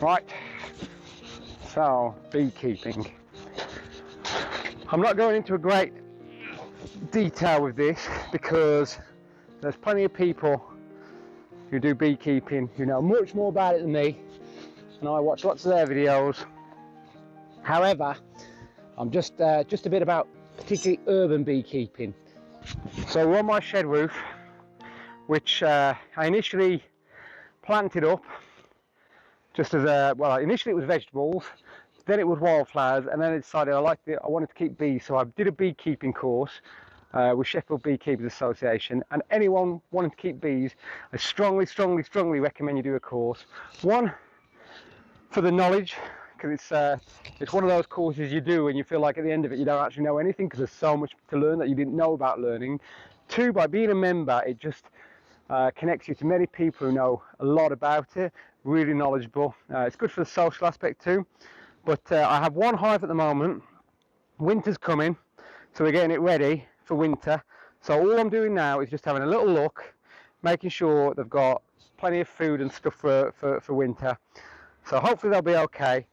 Right, so beekeeping. I'm not going into a great detail with this because there's plenty of people who do beekeeping who know much more about it than me, and I watch lots of their videos. However, I'm just a bit about particularly urban beekeeping. So we're on my shed roof, which I initially planted up just as a, well, initially it was vegetables, then it was wildflowers, and then I decided I wanted to keep bees, so I did a beekeeping course with Sheffield Beekeepers Association, and anyone wanting to keep bees, I strongly recommend you do a course. One, for the knowledge, because it's one of those courses you do and you feel like at the end of it you don't actually know anything because there's so much to learn that you didn't know about learning. Two, by being a member, it just connects you to many people who know a lot about it, really knowledgeable. It's good for the social aspect too. But I have one hive at the moment. Winter's coming, so we're getting it ready for winter. So all I'm doing now is just having a little look, making sure they've got plenty of food and stuff for winter. So hopefully they'll be okay.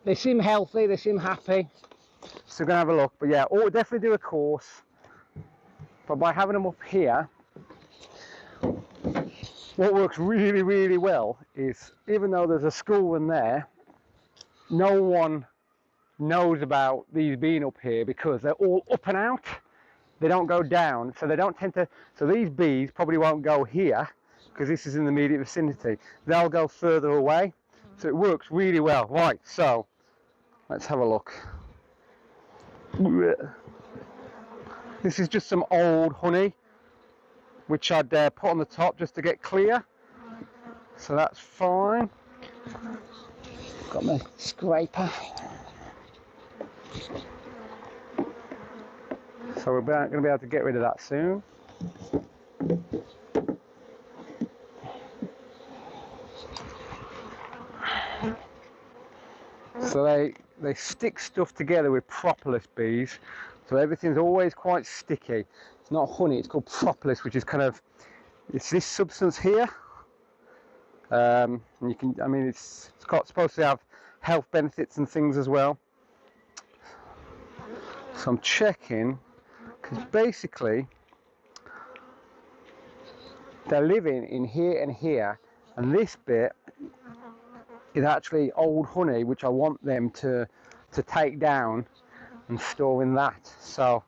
They seem healthy, they seem happy. So we're going to have a look. But yeah, we'll definitely do a course. But by having them up here, what works really well is, even though there's a school run there, no one knows about these being up here because they're all up and out. They don't go down, so they don't tend to, so these bees probably won't go here because this is in the immediate vicinity. They'll go further away, so it works really well. Right, so let's have a look. This is just some old honey which I'd put on the top just to get clear, so that's fine. Got my scraper. So we're going to be able to get rid of that soon. So they stick stuff together with propolis bees, so everything's always quite sticky. It's not honey, it's called propolis, which is kind of, it's this substance here. And you can, I mean, it's supposed to have health benefits and things as well. So I'm checking, because basically they're living in here and here, and this bit is actually old honey which I want them to take down and store in that. So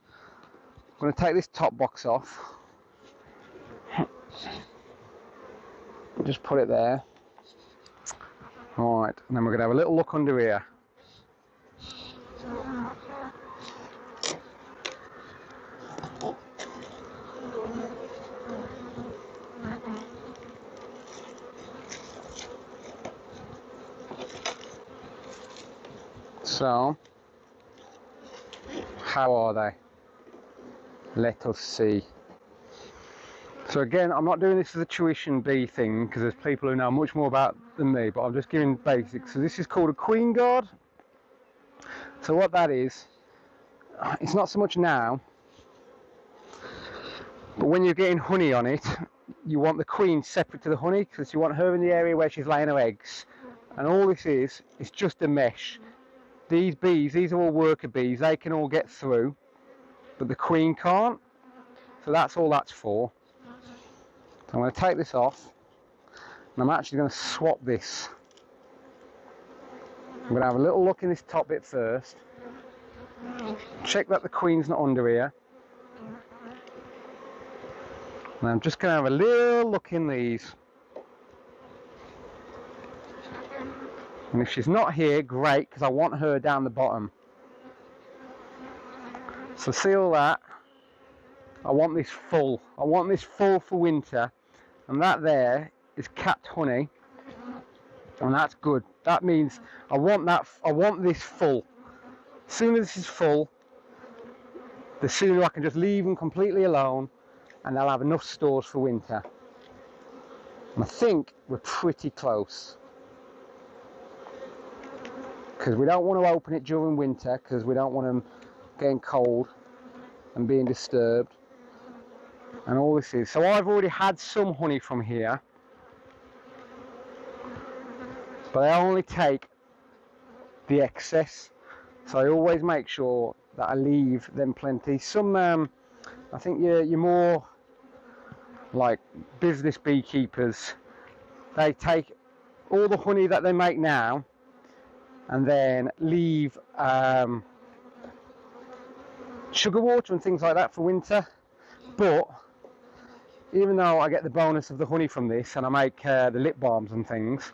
I'm going to take this top box off, just put it there. Alright, and then we're going to have a little look under here. So, how are they? Let us see. So again, I'm not doing this as a tuition bee thing because there's people who know much more about than me, but I'm just giving basics. So this is called a queen guard. So what that is, it's not so much now, but when you're getting honey on it, you want the queen separate to the honey because you want her in the area where she's laying her eggs. And all this is just a mesh. These bees, these are all worker bees, they can all get through, but the queen can't. So that's all that's for. So I'm going to take this off, and I'm actually going to swap this. I'm going to have a little look in this top bit first. Check that the queen's not under here. And I'm just going to have a little look in these. And if she's not here, great, because I want her down the bottom. So see all that? I want this full. I want this full for winter. And that there is capped honey. And that's good. That means I want this full. As soon as this is full, the sooner I can just leave them completely alone, and they'll have enough stores for winter. And I think we're pretty close. Because we don't want to open it during winter because we don't want them getting cold and being disturbed and all this is. So I've already had some honey from here, but I only take the excess. So I always make sure that I leave them plenty. Some, I think you're more like business beekeepers. They take all the honey that they make now and then leave sugar water and things like that for winter. But even though I get the bonus of the honey from this and I make the lip balms and things,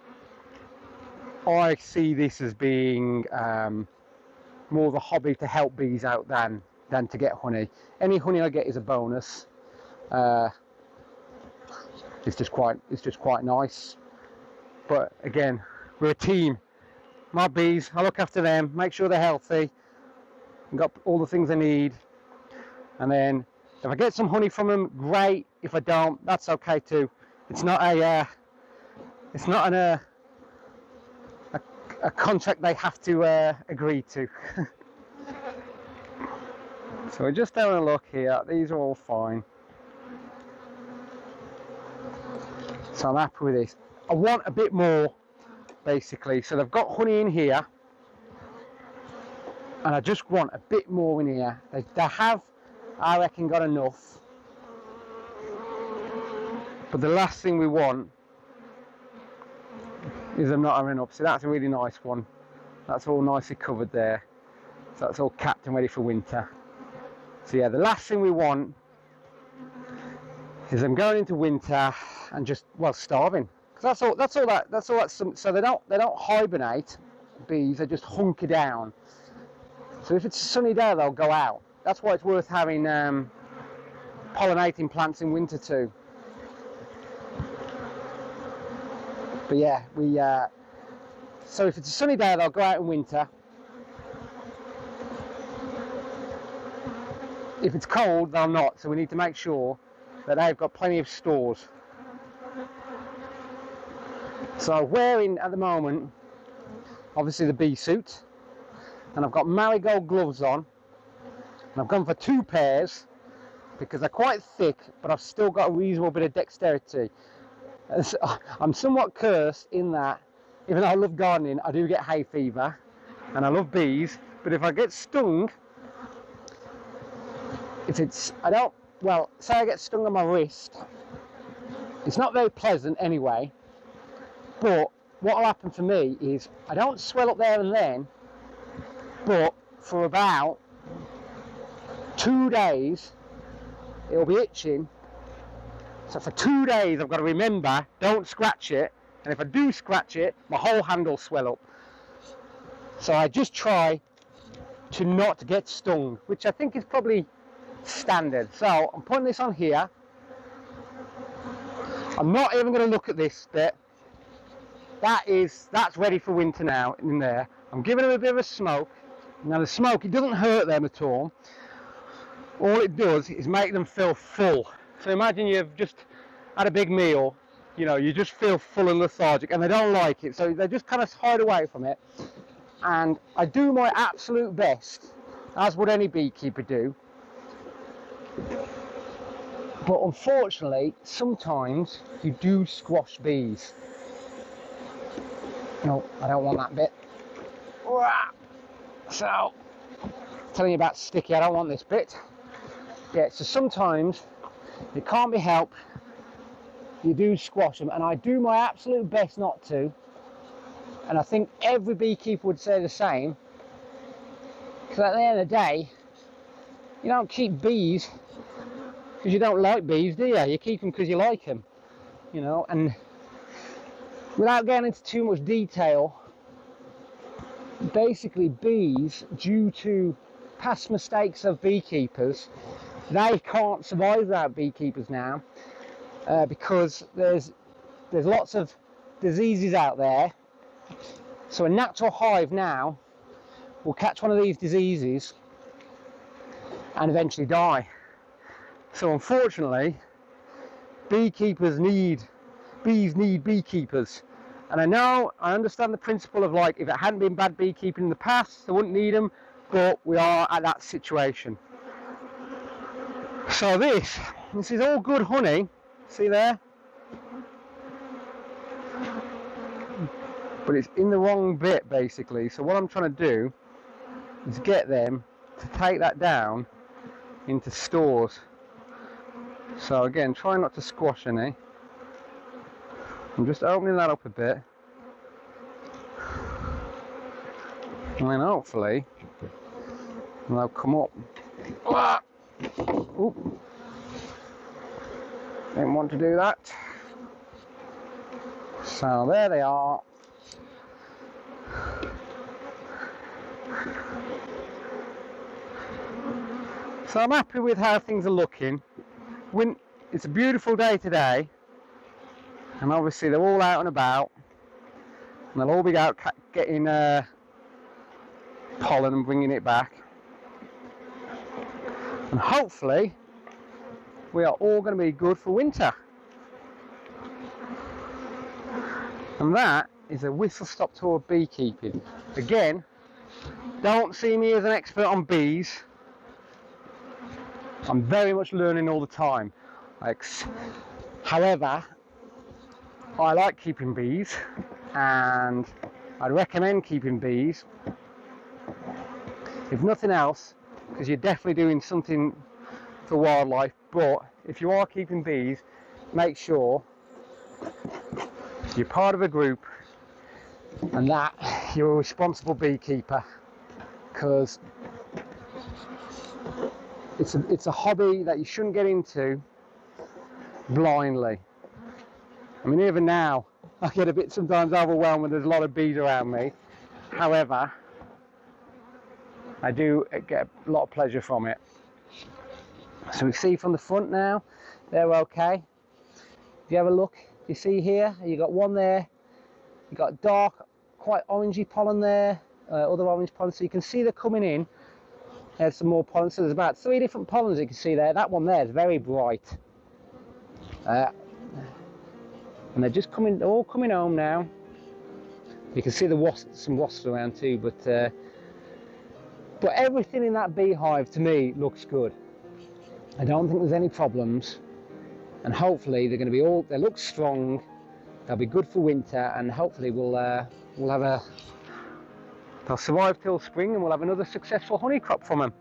I see this as being more of a hobby to help bees out than to get honey. Any honey I get is a bonus. It's just quite nice. But again, we're a team. My bees, I look after them, make sure they're healthy, and got all the things they need. And then if I get some honey from them, great. If I don't, that's okay too. It's not a contract they have to agree to. So we're just having a look here. These are all fine. So I'm happy with this. I want a bit more, basically. So they've got honey in here, and I just want a bit more in here. They have, I reckon, got enough. But the last thing we want is them not having enough. So that's a really nice one. That's all nicely covered there. So that's all capped and ready for winter. So yeah, the last thing we want is them going into winter and just, well, starving. Because so they don't hibernate, bees, they just hunker down. So if it's a sunny day, they'll go out. That's why it's worth having pollinating plants in winter too. But yeah, so if it's a sunny day, they'll go out in winter. If it's cold, they'll not. So we need to make sure that they've got plenty of stores. So I'm wearing at the moment, obviously the bee suit, and I've got marigold gloves on, and I've gone for 2 pairs because they're quite thick, but I've still got a reasonable bit of dexterity. So I'm somewhat cursed in that, even though I love gardening, I do get hay fever, and I love bees, but if I get stung, say I get stung on my wrist, it's not very pleasant anyway, but what will happen for me is I don't swell up there and then, but for about 2 days it'll be itching. So for 2 days I've got to remember, don't scratch it, and if I do scratch it, my whole hand will swell up. So I just try to not get stung, which I think is probably standard. So I'm putting this on here. I'm not even going to look at this bit. That's ready for winter now in there. I'm giving them a bit of a smoke. Now the smoke, it doesn't hurt them at all. All it does is make them feel full. So imagine you've just had a big meal, you just feel full and lethargic, and they don't like it, so they just kind of hide away from it. And I do my absolute best, as would any beekeeper do. But unfortunately, sometimes you do squash bees. No, I don't want that bit. So, telling you about sticky, I don't want this bit. Yeah, so sometimes it can't be helped. You do squash them, and I do my absolute best not to. And I think every beekeeper would say the same. Because at the end of the day, you don't keep bees because you don't like bees, do you? You keep them because you like them, and without getting into too much detail, basically bees, due to past mistakes of beekeepers, they can't survive without beekeepers now, because there's lots of diseases out there. So a natural hive now will catch one of these diseases and eventually die. So unfortunately, bees need beekeepers. And I understand the principle of, like, if it hadn't been bad beekeeping in the past, they wouldn't need them, but we are at that situation. So this is all good honey, see there? but it's in the wrong bit basically. So what I'm trying to do is get them to take that down into stores. So again, try not to squash any. I'm just opening that up a bit, and then hopefully they'll come up. Oop. Didn't want to do that. So there they are. So I'm happy with how things are looking. It's a beautiful day today, and obviously they're all out and about, and they'll all be out getting pollen and bringing it back. And hopefully we are all going to be good for winter. And that is a whistle-stop tour of beekeeping. Again, don't see me as an expert on bees. I'm very much learning all the time. However, I like keeping bees, and I'd recommend keeping bees. If nothing else, because you're definitely doing something for wildlife, but if you are keeping bees, make sure you're part of a group and that you're a responsible beekeeper, because it's a hobby that you shouldn't get into blindly. I mean, even now I get a bit sometimes overwhelmed when there's a lot of bees around me. However, I do get a lot of pleasure from it. So we see from the front now, they're okay. If you have a look, you see here, you got one there, you got dark, quite orangey pollen there, other orange pollen, so you can see they're coming in. There's some more pollen, so there's about 3 different pollens you can see there. That one there is very bright. And they're just coming, they're all coming home now. You can see the wasps, some wasps around too, but everything in that beehive to me looks good. I don't think there's any problems, and hopefully they're going to be all, they look strong, they'll be good for winter, and hopefully they'll survive till spring, and we'll have another successful honey crop from them.